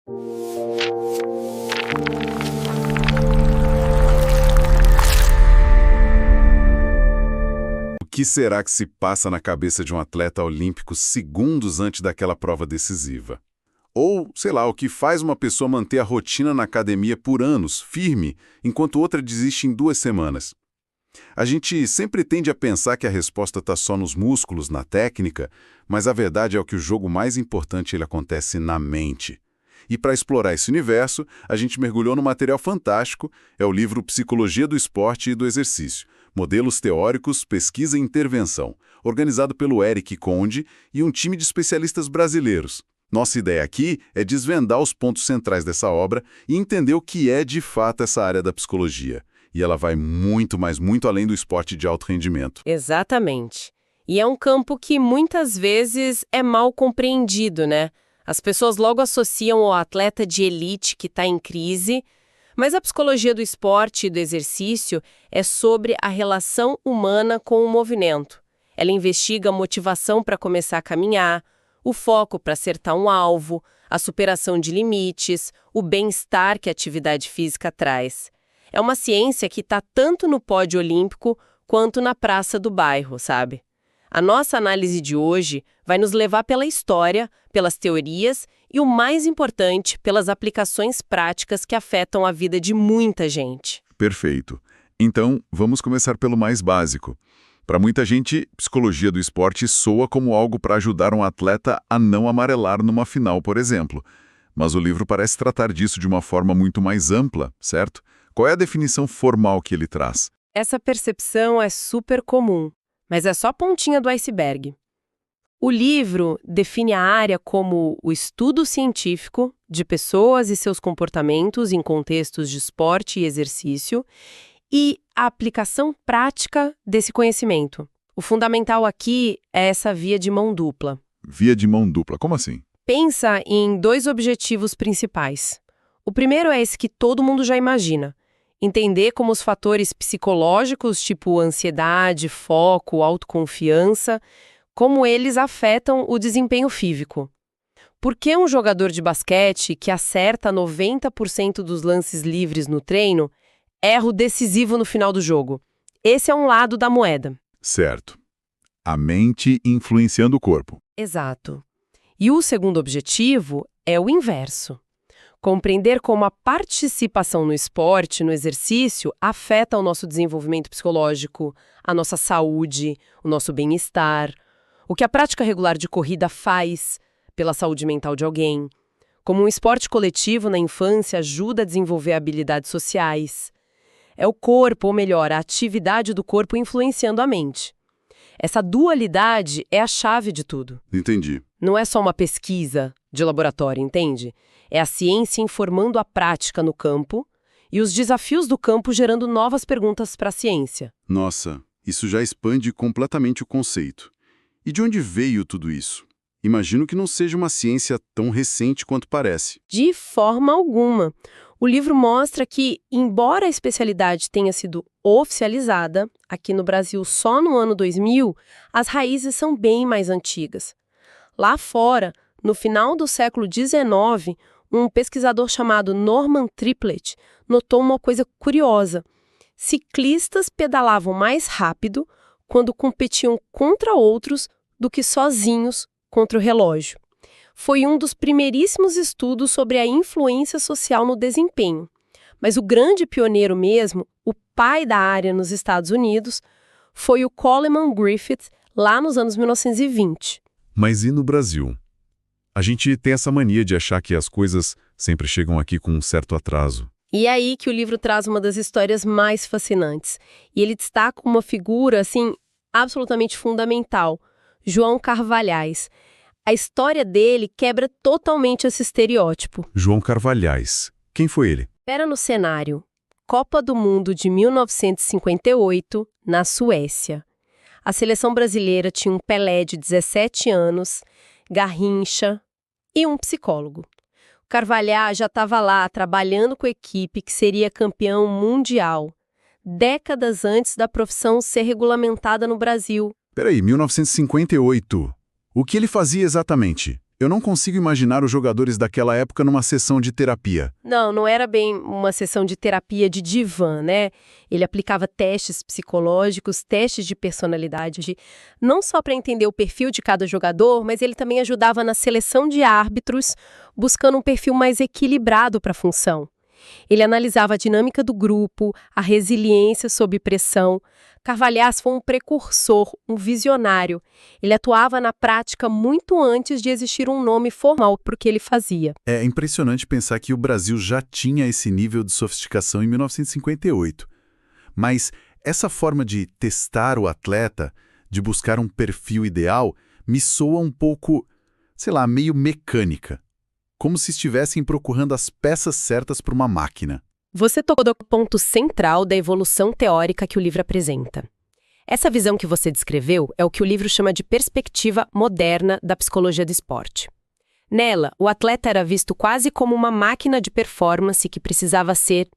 O que será que se passa na cabeça de um atleta olímpico segundos antes daquela prova decisiva? Ou, sei lá, o que faz uma pessoa manter a rotina na academia por anos, firme, enquanto outra desiste em 2 semanas? A gente sempre tende a pensar que a resposta está só nos músculos, na técnica, mas a verdade é que o jogo mais importante ele acontece na mente. E para explorar esse universo, a gente mergulhou num material fantástico, é o livro Psicologia do Esporte e do Exercício, Modelos Teóricos, Pesquisa e Intervenção, organizado pelo Eric Conde e um time de especialistas brasileiros. Nossa ideia aqui é desvendar os pontos centrais dessa obra e entender o que é de fato essa área da psicologia. E ela vai muito, mas muito além do esporte de alto rendimento. Exatamente. E é um campo que muitas vezes é mal compreendido, né? As pessoas logo associam ao atleta de elite que está em crise, mas a psicologia do esporte e do exercício é sobre a relação humana com o movimento. Ela investiga a motivação para começar a caminhar, o foco para acertar um alvo, a superação de limites, o bem-estar que a atividade física traz. É uma ciência que está tanto no pódio olímpico quanto na praça do bairro, sabe? A nossa análise de hoje vai nos levar pela história, pelas teorias e, o mais importante, pelas aplicações práticas que afetam a vida de muita gente. Perfeito. Então, vamos começar pelo mais básico. Para muita gente, psicologia do esporte soa como algo para ajudar um atleta a não amarelar numa final, por exemplo. Mas o livro parece tratar disso de uma forma muito mais ampla, certo? Qual é a definição formal que ele traz? Essa percepção é super comum, mas é só a pontinha do iceberg. O livro define a área como o estudo científico de pessoas e seus comportamentos em contextos de esporte e exercício e a aplicação prática desse conhecimento. O fundamental aqui é essa via de mão dupla. Via de mão dupla, como assim? Pensa em 2 objetivos principais. O primeiro é esse que todo mundo já imagina. Entender como os fatores psicológicos, tipo ansiedade, foco, autoconfiança, como eles afetam o desempenho físico. Por que um jogador de basquete que acerta 90% dos lances livres no treino erra o decisivo no final do jogo? Esse é um lado da moeda. Certo. A mente influenciando o corpo. Exato. E o segundo objetivo é o inverso. Compreender como a participação no esporte, no exercício, afeta o nosso desenvolvimento psicológico, a nossa saúde, o nosso bem-estar, o que a prática regular de corrida faz pela saúde mental de alguém, como um esporte coletivo na infância ajuda a desenvolver habilidades sociais. É o corpo, ou melhor, a atividade do corpo influenciando a mente. Essa dualidade é a chave de tudo. Entendi. Não é só uma pesquisa de laboratório, entende? É a ciência informando a prática no campo e os desafios do campo gerando novas perguntas para a ciência. Nossa, isso já expande completamente o conceito. E de onde veio tudo isso? Imagino que não seja uma ciência tão recente quanto parece. De forma alguma. O livro mostra que, embora a especialidade tenha sido oficializada, aqui no Brasil só no ano 2000, as raízes são bem mais antigas. Lá fora, no final do século XIX, um pesquisador chamado Norman Triplett notou uma coisa curiosa. Ciclistas pedalavam mais rápido quando competiam contra outros do que sozinhos contra o relógio. Foi um dos primeiríssimos estudos sobre a influência social no desempenho. Mas o grande pioneiro mesmo, o pai da área nos Estados Unidos, foi o Coleman Griffith, lá nos anos 1920. Mas e no Brasil? A gente tem essa mania de achar que as coisas sempre chegam aqui com um certo atraso. E é aí que o livro traz uma das histórias mais fascinantes. E ele destaca uma figura, assim, absolutamente fundamental, João Carvalhais. A história dele quebra totalmente esse estereótipo. João Carvalhais. Quem foi ele? Espera no cenário. Copa do Mundo de 1958, na Suécia. A seleção brasileira tinha um Pelé de 17 anos, Garrincha e um psicólogo. O Carvalhais já estava lá trabalhando com a equipe que seria campeão mundial, décadas antes da profissão ser regulamentada no Brasil. Peraí, 1958. O que ele fazia exatamente? Eu não consigo imaginar os jogadores daquela época numa sessão de terapia. Não, não era bem uma sessão de terapia de divã, né? Ele aplicava testes psicológicos, testes de personalidade, não só para entender o perfil de cada jogador, mas ele também ajudava na seleção de árbitros, buscando um perfil mais equilibrado para a função. Ele analisava a dinâmica do grupo, a resiliência sob pressão. Carvalhais foi um precursor, um visionário. Ele atuava na prática muito antes de existir um nome formal para o que ele fazia. É impressionante pensar que o Brasil já tinha esse nível de sofisticação em 1958. Mas essa forma de testar o atleta, de buscar um perfil ideal, me soa um pouco, sei lá, meio mecânica. Como se estivessem procurando as peças certas para uma máquina. Você tocou no ponto central da evolução teórica que o livro apresenta. Essa visão que você descreveu é o que o livro chama de perspectiva moderna da psicologia do esporte. Nela, o atleta era visto quase como uma máquina de performance que precisava ser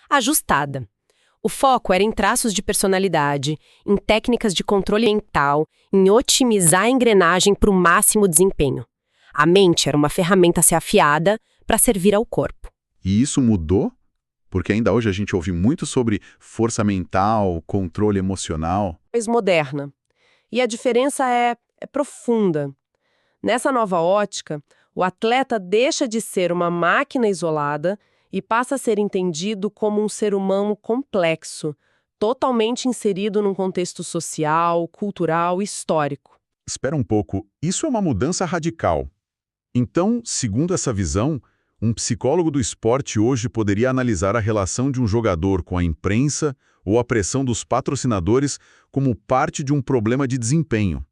ajustada. O foco era em traços de personalidade, em técnicas de controle mental, em otimizar a engrenagem para o máximo desempenho. A mente era uma ferramenta a ser afiada para servir ao corpo. E isso mudou? Porque ainda hoje a gente ouve muito sobre força mental, controle emocional. Mais moderna. E a diferença é profunda. Nessa nova ótica, o atleta deixa de ser uma máquina isolada e passa a ser entendido como um ser humano complexo, totalmente inserido num contexto social, cultural e histórico. Espera um pouco, isso é uma mudança radical. Então, segundo essa visão, um psicólogo do esporte hoje poderia analisar a relação de um jogador com a imprensa ou a pressão dos patrocinadores como parte de um problema de desempenho.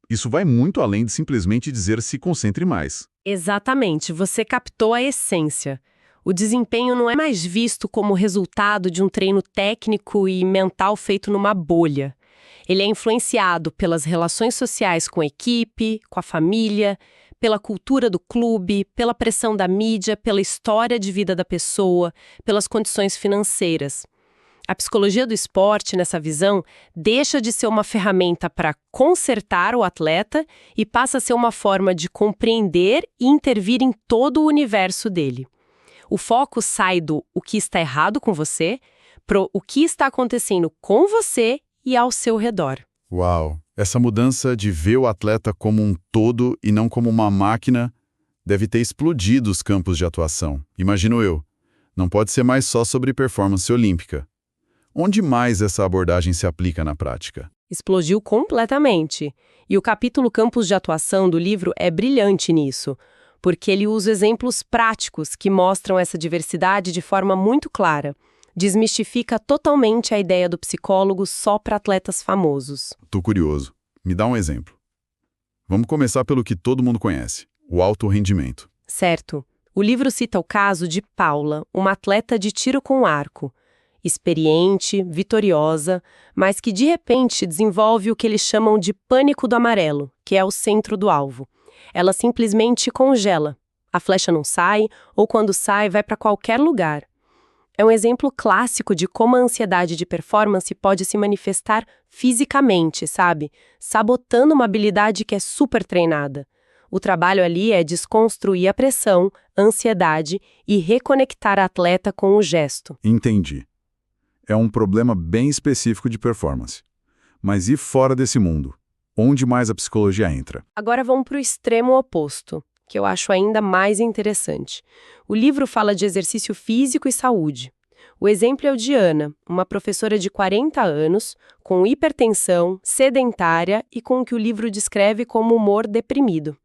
Isso vai muito além de simplesmente dizer se concentre mais. Exatamente, você captou a essência. O desempenho não é mais visto como resultado de um treino técnico e mental feito numa bolha. Ele é influenciado pelas relações sociais com a equipe, com a família, pela cultura do clube, pela pressão da mídia, pela história de vida da pessoa, pelas condições financeiras. A psicologia do esporte, nessa visão, deixa de ser uma ferramenta para consertar o atleta e passa a ser uma forma de compreender e intervir em todo o universo dele. O foco sai do o que está errado com você pro o que está acontecendo com você e ao seu redor. Uau! Essa mudança de ver o atleta como um todo e não como uma máquina deve ter explodido os campos de atuação. Imagino eu. Não pode ser mais só sobre performance olímpica. Onde mais essa abordagem se aplica na prática? Explodiu completamente. E o capítulo Campos de Atuação do livro é brilhante nisso, porque ele usa exemplos práticos que mostram essa diversidade de forma muito clara. Desmistifica totalmente a ideia do psicólogo só para atletas famosos. Tô curioso. Me dá um exemplo. Vamos começar pelo que todo mundo conhece, o alto rendimento. Certo. O livro cita o caso de Paula, uma atleta de tiro com arco. Experiente, vitoriosa, mas que de repente desenvolve o que eles chamam de pânico do amarelo, que é o centro do alvo. Ela simplesmente congela. A flecha não sai, ou quando sai, vai para qualquer lugar. É um exemplo clássico de como a ansiedade de performance pode se manifestar fisicamente, sabe? Sabotando uma habilidade que é super treinada. O trabalho ali é desconstruir a pressão, a ansiedade e reconectar a atleta com o gesto. Entendi. É um problema bem específico de performance. Mas e fora desse mundo? Onde mais a psicologia entra? Agora vamos para o extremo oposto, que eu acho ainda mais interessante. O livro fala de exercício físico e saúde. O exemplo é o de Ana, uma professora de 40 anos, com hipertensão, sedentária e com o que o livro descreve como humor deprimido.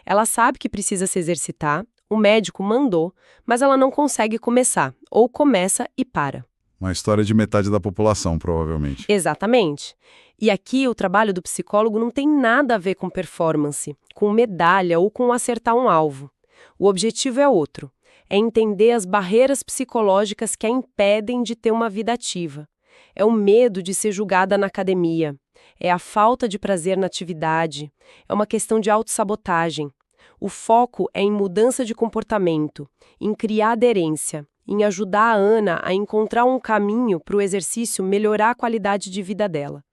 Ela sabe que precisa se exercitar, o médico mandou, mas ela não consegue começar, ou começa e para. Uma história de metade da população, provavelmente. Exatamente. E aqui o trabalho do psicólogo não tem nada a ver com performance, com medalha ou com acertar um alvo. O objetivo é outro. É entender as barreiras psicológicas que a impedem de ter uma vida ativa. É o medo de ser julgada na academia. É a falta de prazer na atividade. É uma questão de autossabotagem. O foco é em mudança de comportamento, em criar aderência, em ajudar a Ana a encontrar um caminho para o exercício melhorar a qualidade de vida dela.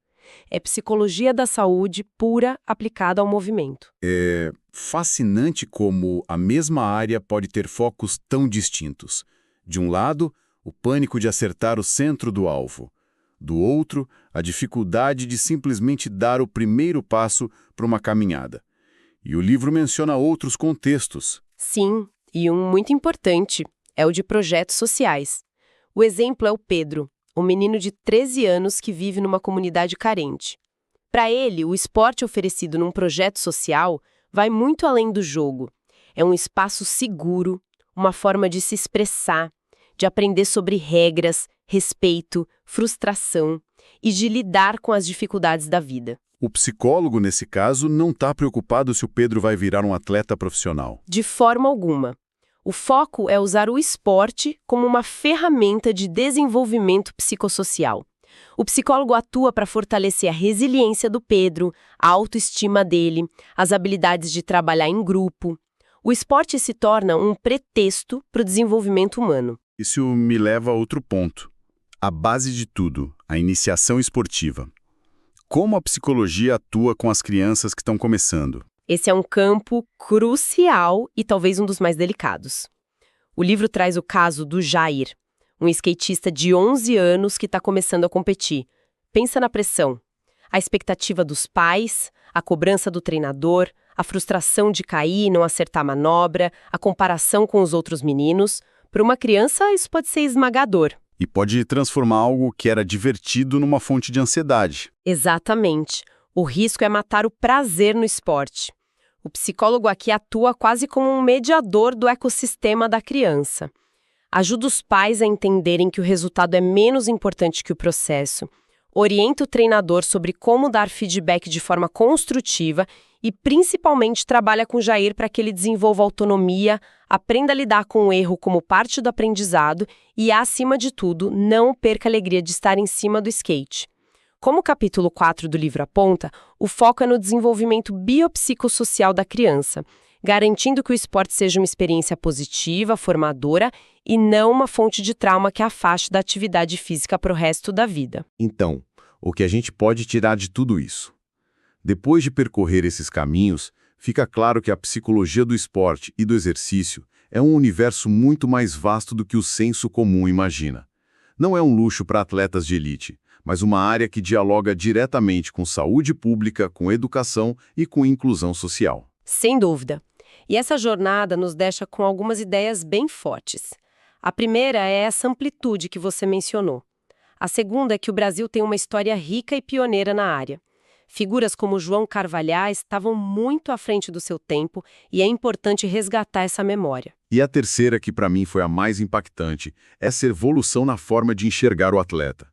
É psicologia da saúde pura aplicada ao movimento. É fascinante como a mesma área pode ter focos tão distintos. De um lado, o pânico de acertar o centro do alvo. Do outro, a dificuldade de simplesmente dar o primeiro passo para uma caminhada. E o livro menciona outros contextos. Sim, e um muito importante é o de projetos sociais. O exemplo é o Pedro, um menino de 13 anos que vive numa comunidade carente. Para ele, o esporte oferecido num projeto social vai muito além do jogo. É um espaço seguro, uma forma de se expressar, de aprender sobre regras, respeito, frustração e de lidar com as dificuldades da vida. O psicólogo, nesse caso, não está preocupado se o Pedro vai virar um atleta profissional. De forma alguma. O foco é usar o esporte como uma ferramenta de desenvolvimento psicossocial. O psicólogo atua para fortalecer a resiliência do Pedro, a autoestima dele, as habilidades de trabalhar em grupo. O esporte se torna um pretexto para o desenvolvimento humano. Isso me leva a outro ponto. A base de tudo, a iniciação esportiva. Como a psicologia atua com as crianças que estão começando? Esse é um campo crucial e talvez um dos mais delicados. O livro traz o caso do Jair, um skatista de 11 anos que está começando a competir. Pensa na pressão, a expectativa dos pais, a cobrança do treinador, a frustração de cair e não acertar a manobra, a comparação com os outros meninos. Para uma criança, isso pode ser esmagador. E pode transformar algo que era divertido numa fonte de ansiedade. Exatamente. O risco é matar o prazer no esporte. O psicólogo aqui atua quase como um mediador do ecossistema da criança. Ajuda os pais a entenderem que o resultado é menos importante que o processo. Orienta o treinador sobre como dar feedback de forma construtiva e, principalmente, trabalha com o Jair para que ele desenvolva autonomia, aprenda a lidar com o erro como parte do aprendizado e, acima de tudo, não perca a alegria de estar em cima do skate. Como o capítulo 4 do livro aponta, o foco é no desenvolvimento biopsicossocial da criança, garantindo que o esporte seja uma experiência positiva, formadora e não uma fonte de trauma que afaste da atividade física para o resto da vida. Então, o que a gente pode tirar de tudo isso? Depois de percorrer esses caminhos, fica claro que a psicologia do esporte e do exercício é um universo muito mais vasto do que o senso comum imagina. Não é um luxo para atletas de elite, mas uma área que dialoga diretamente com saúde pública, com educação e com inclusão social. Sem dúvida. E essa jornada nos deixa com algumas ideias bem fortes. A primeira é essa amplitude que você mencionou. A segunda é que o Brasil tem uma história rica e pioneira na área. Figuras como João Carvalhais estavam muito à frente do seu tempo e é importante resgatar essa memória. E a terceira, que para mim foi a mais impactante, é essa evolução na forma de enxergar o atleta.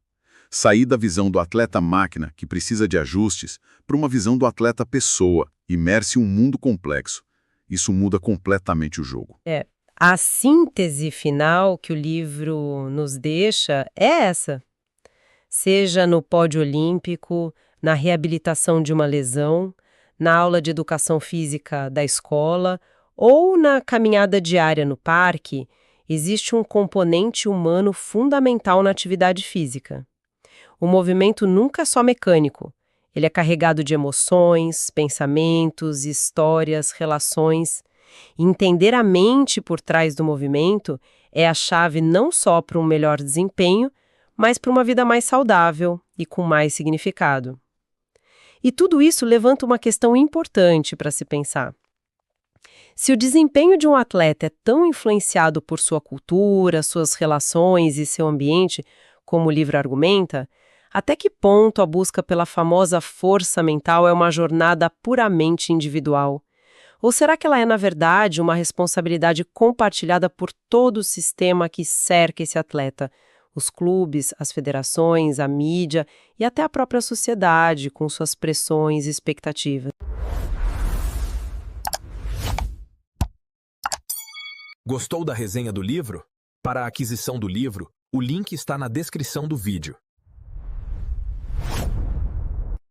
Sair da visão do atleta-máquina, que precisa de ajustes, para uma visão do atleta-pessoa, imerso em um mundo complexo. Isso muda completamente o jogo. A síntese final que o livro nos deixa é essa. Seja no pódio olímpico, na reabilitação de uma lesão, na aula de educação física da escola ou na caminhada diária no parque, existe um componente humano fundamental na atividade física. O movimento nunca é só mecânico. Ele é carregado de emoções, pensamentos, histórias, relações. E entender a mente por trás do movimento é a chave não só para um melhor desempenho, mas para uma vida mais saudável e com mais significado. E tudo isso levanta uma questão importante para se pensar. Se o desempenho de um atleta é tão influenciado por sua cultura, suas relações e seu ambiente, como o livro argumenta, até que ponto a busca pela famosa força mental é uma jornada puramente individual? Ou será que ela é, na verdade, uma responsabilidade compartilhada por todo o sistema que cerca esse atleta? Os clubes, as federações, a mídia e até a própria sociedade, com suas pressões e expectativas. Gostou da resenha do livro? Para a aquisição do livro, o link está na descrição do vídeo.